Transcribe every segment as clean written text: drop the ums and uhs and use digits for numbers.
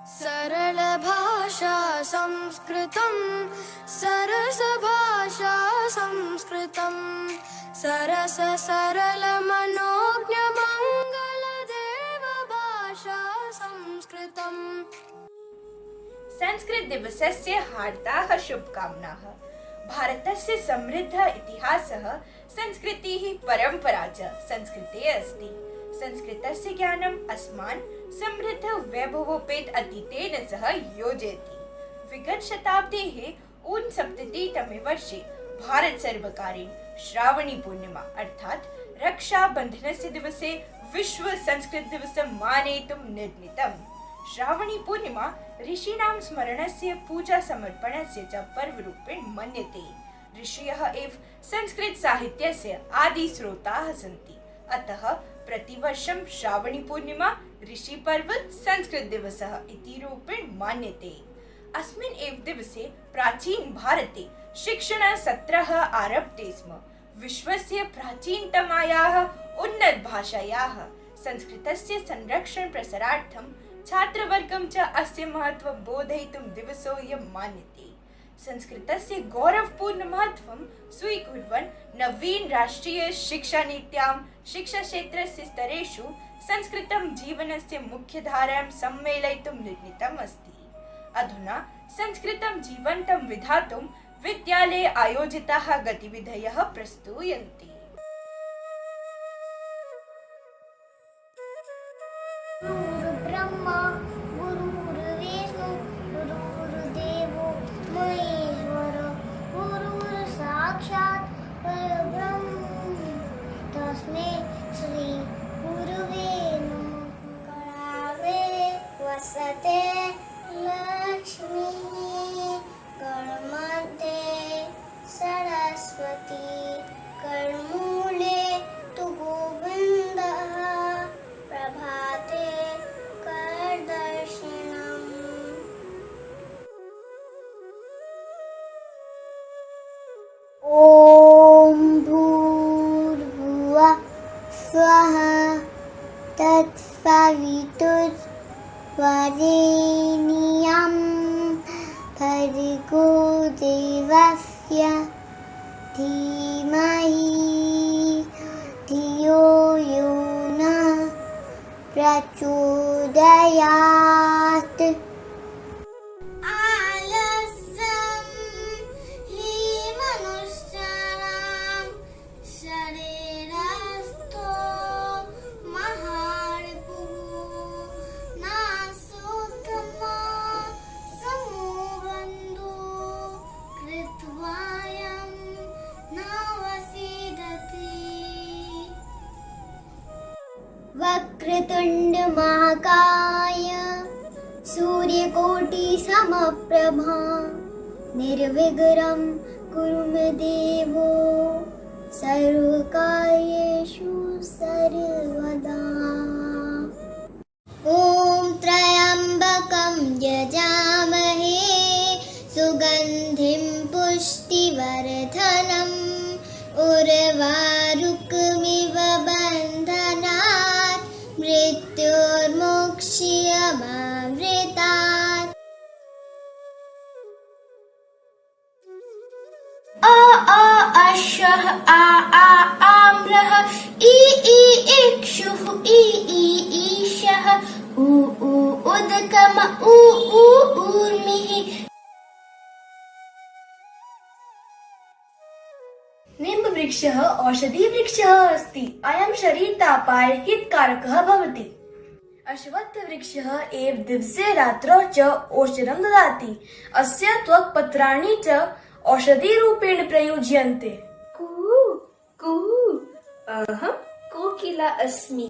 सरल भाषा संस्कृतं सरस भाषा संस्कृतं सरस सरल मनोज्ञ मंगल देव भाषा संस्कृतम्। संस्कृत दिवसस्य हार्दाः शुभकामनाः। भारतस्य समृद्ध इतिहासः, संस्कृतिः, परम्परा च संस्कृते अस्ति। संस्कृतस्य ज्ञानम् अस्मान् समृद्ध वैभवोपेत अतीतेन सह योजयति। विगत शताब्देः 69तमे वर्षे भारत सर्वकारेण श्रावणी पूर्णिमा अर्थात् रक्षाबन्धनस्य दिवसे विश्व संस्कृत दिवसं मानयितुं निर्णीतम्। श्रावणी पूर्णिमा ऋषीणां स्मरणस्य, पूजा समर्पणस्य च पर्वरूपेण मन्यते। ऋषयः एव संस्कृत साहित्यस्य आदिस्रोताः सन्ति। अतः प्रतिवर्षं श्रावणी पूर्णिमा ऋषि पर्व संस्कृत दिवसः इति रूपेण मान्यते। अस्मिन् एव दिवसे प्राचीन भारते शिक्षणसत्रः आरभते स्म। विश्वस्य प्राचीनतमायाः उन्नत भाषायाः संस्कृतस्य संरक्षण प्रसारार्थं छात्रवर्गं च अस्य महत्त्वं बोधयितुं दिवसोऽयं मान्यते। संस्कृतस्य गौरवपूर्ण महत्त्वं स्वीकुर्वन् नवीन राष्ट्रिय शिक्षानीत्यां शिक्षाक्षेत्रस्य स्तरेषु संस्कृतं जीवनस्य मुख्यधारां सम्मेलयितुं निर्णीतम् अस्ति। अधुना संस्कृतं जीवन्तं विधातुं विद्यालये आयोजिताः गतिविधयः प्रस्तूयन्ते। ब्रह्मा गुरुर्विष्णु गुरुर्देवो महेश्वर गुरुर्साक्षात् परब्रह्म तस्मै श्री गुरुवे नमः। करावे वसते लक्ष्मीः करमध्ये सरस्वती करमूले तु गोविन्दः प्रभाते करदर्शनम्। ॐ भूर्भुवः स्वः तत्सवितुर्वरेण्यं भर्गो देवस्य धीमहि धियो यो नः प्रचोदयात्। आलस्यं हि मनुष्याणां शरीरस्थो महार्पुः नासोत्तमा समोबन्धो कृत्वायं नावसीदति। वक्रतुण्ड महाकाय सूर्यकोटि समप्रभा निर्विघ्नं कुरु मे देवो सर्वकार्येषु सर्वदा। ॐ त्र्यम्बकं यजामहे सुगन्धिं पुष्टिवर्धनम् उर्वारुकमिव बन्धनात् मृत्युर्मोक्ष्यमामृतात्। अ अश्वः आम्रः इ इक्षुः इ ईशः उ उदकम् ऊर्मिः। निम्बवृक्षः औषधिवृक्षः अस्ति। अयं शरीरतापाय हितकारकः भवति। अश्वत्थवृक्षः एव दिवसे रात्रौ च औषधं ददाति। अस्य त्वक् पत्राणि च औषधिरूपेण प्रयुज्यन्ते। अहं कोकिला अस्मि।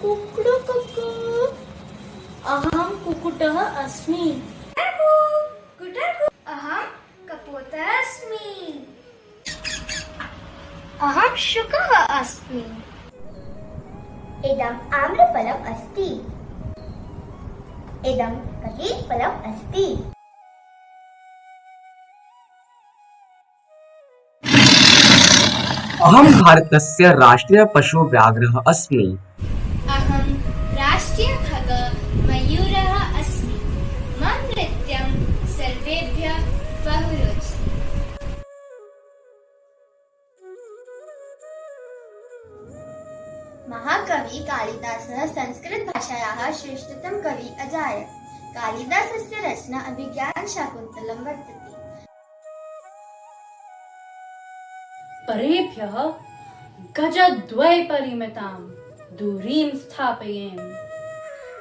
कुक्कुटुकु अहं कुक्कुटः अस्मि। अहं कपोतः अस्मि। अहं शुकः अस्मि। इदम् आम्रफलम् अस्ति। इदं कदलीफलम् अस्ति। अहं भारतस्य राष्ट्रीय पशु व्याघ्रः अस्मि। अहं राष्ट्रीय खग मयूरः अस्मि। कालिदासः संस्कृतभाषायाः श्रेष्ठतम कवि अजायत। कालिदासस्य रचना अभिज्ञानशाकुन्तलं वर्तते। परेभ्यः गजद्वयपरिमितां दूरीं स्थापयेम।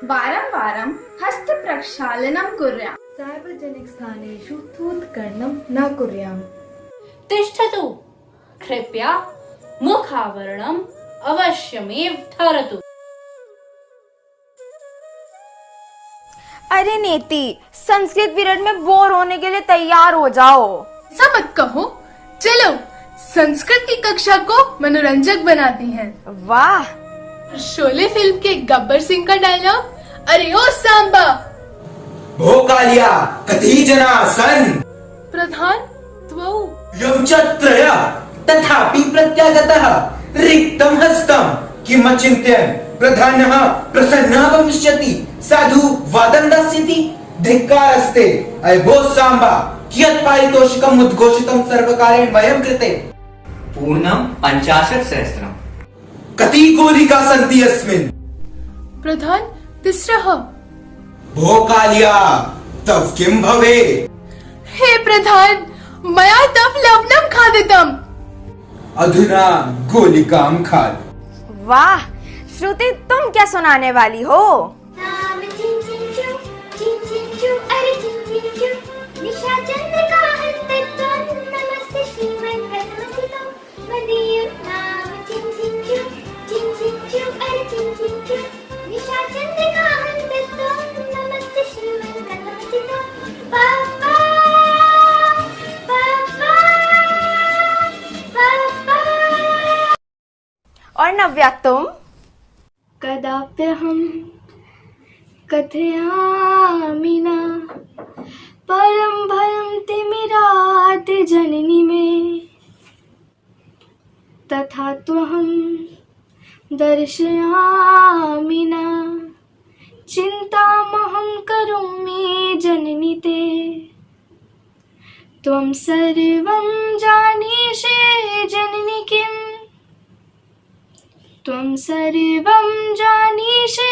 वारं वारं हस्तप्रक्षालनं कुर्याम्। सार्वजनिकस्थानेषु थूत्करणं न कुर्याम्। तिष्ठतु, कृपया मुखावरणम् अवश्यमेव धरतु। अरे नेति, संस्कृत पीरियड में बोर होने के लिए तैयार हो जाओ। ऐसा मत कहो, चलो संस्कृत की कक्षा को मनोरंजक बनाती हैं। वाह, शोले फिल्म के गब्बर सिंह का डायलॉग, अरे ओ सांबा। भोकालिया कति जना सन प्रधान त्वौ यं च त्रय तथापि प्रत्यागतः रिक्तं हस्तं किम् अचिन्त्यन् प्रधानः प्रसन्नः भविष्यति साधु वदन्तस्यति धिक्कारस्ते अय भो सांबा कियत् पारितोषिकम् उद्घोषितं सर्वकारेण मयं कृते। पूर्णं 50,000। कति गोलिका सन्ति अस्मिन्। प्रधान तिस्रः। भोकालिया तव किं भवेत्। हे प्रधान, मया तव लवणं खादितम्। अधुना गोलिकां खाद। वाह श्रुति, तुम क्या सुनाने वाली हो? नाम चिन चिन चू अरे चिन चू निशा चंद्रिका हस्तत्वं नमस्ते श्रीमन् प्रथमसितं मदीयं नाम चिन चू अरे चिन चू निशा चंद्रिका हस्तत्वं नमस्ते श्रीमन् प्रथमसितं पापा पापा पापा। और नव्या तुम? कदाप्यहं कथयामि न परं भयं तिमिरात् जननी मे, तथा त्वहं दर्शयामि न चिन्तामहं करोमि जननी ते। त्वं सर्वं जानीषे जननी किम्, त्वं सर्वं जानीषे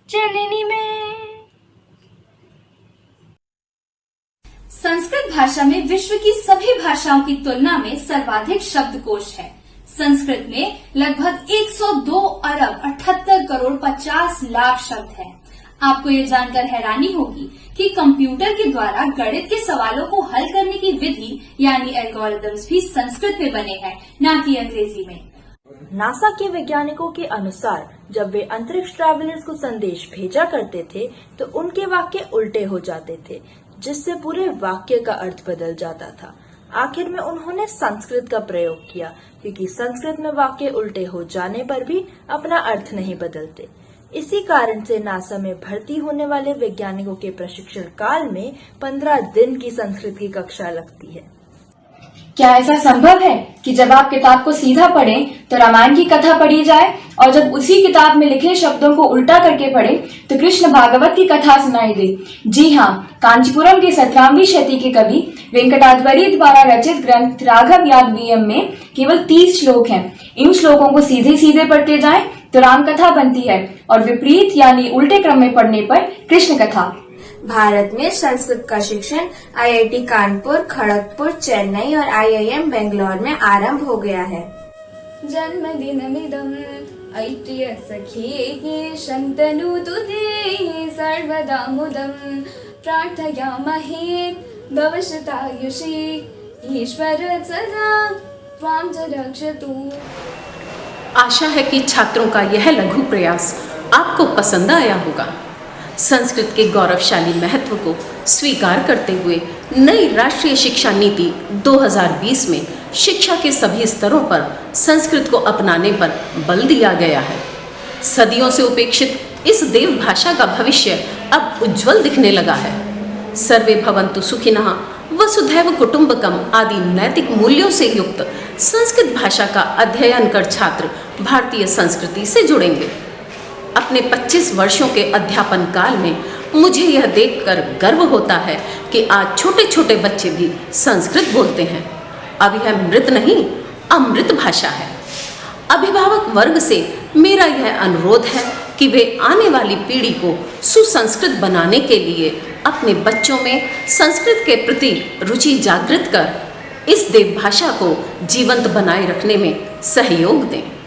जननी में। संस्कृत भाषा में विश्व की सभी भाषाओं की तुलना में सर्वाधिक शब्दकोश है। संस्कृत में लगभग 102 अरब 78 करोड़ 50 लाख शब्द हैं। आपको ये जानकर हैरानी होगी कि कंप्यूटर के द्वारा गणित के सवालों को हल करने की विधि यानी एल्गोरिदम्स भी संस्कृत में बने हैं, न कि अंग्रेजी में। नासा के वैज्ञानिकों के अनुसार जब वे अंतरिक्ष ट्रैवलर्स को संदेश भेजा करते थे तो उनके वाक्य उल्टे हो जाते थे, जिससे पूरे वाक्य का अर्थ बदल जाता था। आखिर में उन्होंने संस्कृत का प्रयोग किया, क्योंकि संस्कृत में वाक्य उल्टे हो जाने पर भी अपना अर्थ नहीं बदलते। इसी कारण से नासा में भर्ती होने वाले वैज्ञानिकों के प्रशिक्षण काल में 15 दिन की संस्कृत की कक्षा लगती है। क्या ऐसा संभव है कि जब आप किताब को सीधा पढ़ें तो रामायण की कथा पढ़ी जाए और जब उसी किताब में लिखे शब्दों को उल्टा करके पढ़ें तो कृष्ण भागवत की कथा सुनाई दे? जी हाँ, कांचीपुरम के 17वीं शती के कवि वेंकटाद्वरी द्वारा रचित ग्रंथ राघव याग्नियम में केवल 30 श्लोक हैं। इन श्लोकों को सीधे सीधे पढ़ते जाएं तो राम कथा बनती है और विपरीत यानी उल्टे क्रम में पढ़ने पर कृष्ण कथा। भारत में संस्कृत का शिक्षण IIT कानपुर, खड़गपुर, चेन्नई और IIM बेंगलोर में आरंभ हो गया है। जन्मदिनमिदं ऐत्रिय सखे शन्तनु तुते सर्वदा मुदं प्रार्थयामहे भवशतायुषे ईश्वर सदा त्वां च रक्षतु। आशा है कि छात्रों का यह लघु प्रयास आपको पसंद आया होगा। संस्कृत के गौरवशाली महत्व को स्वीकार करते हुए नई राष्ट्रीय शिक्षा नीति 2020 में शिक्षा के सभी स्तरों पर संस्कृत को अपनाने पर बल दिया गया है। सदियों से उपेक्षित इस देव भाषा का भविष्य अब उज्जवल दिखने लगा है। सर्वे भवन्तु सुखिनः, वसुधैव कुटुंबकम आदि नैतिक मूल्यों से युक्त संस्कृत भाषा का अध्ययन कर छात्र भारतीय संस्कृति से जुड़ेंगे। अपने 25 वर्षों के अध्यापन काल में मुझे यह देखकर गर्व होता है कि आज छोटे छोटे बच्चे भी संस्कृत बोलते हैं। अब यह मृत नहीं, अमृत भाषा है। अभिभावक वर्ग से मेरा यह अनुरोध है कि वे आने वाली पीढ़ी को सुसंस्कृत बनाने के लिए अपने बच्चों में संस्कृत के प्रति रुचि जागृत कर इस देवभाषा को जीवंत बनाए रखने में सहयोग दें।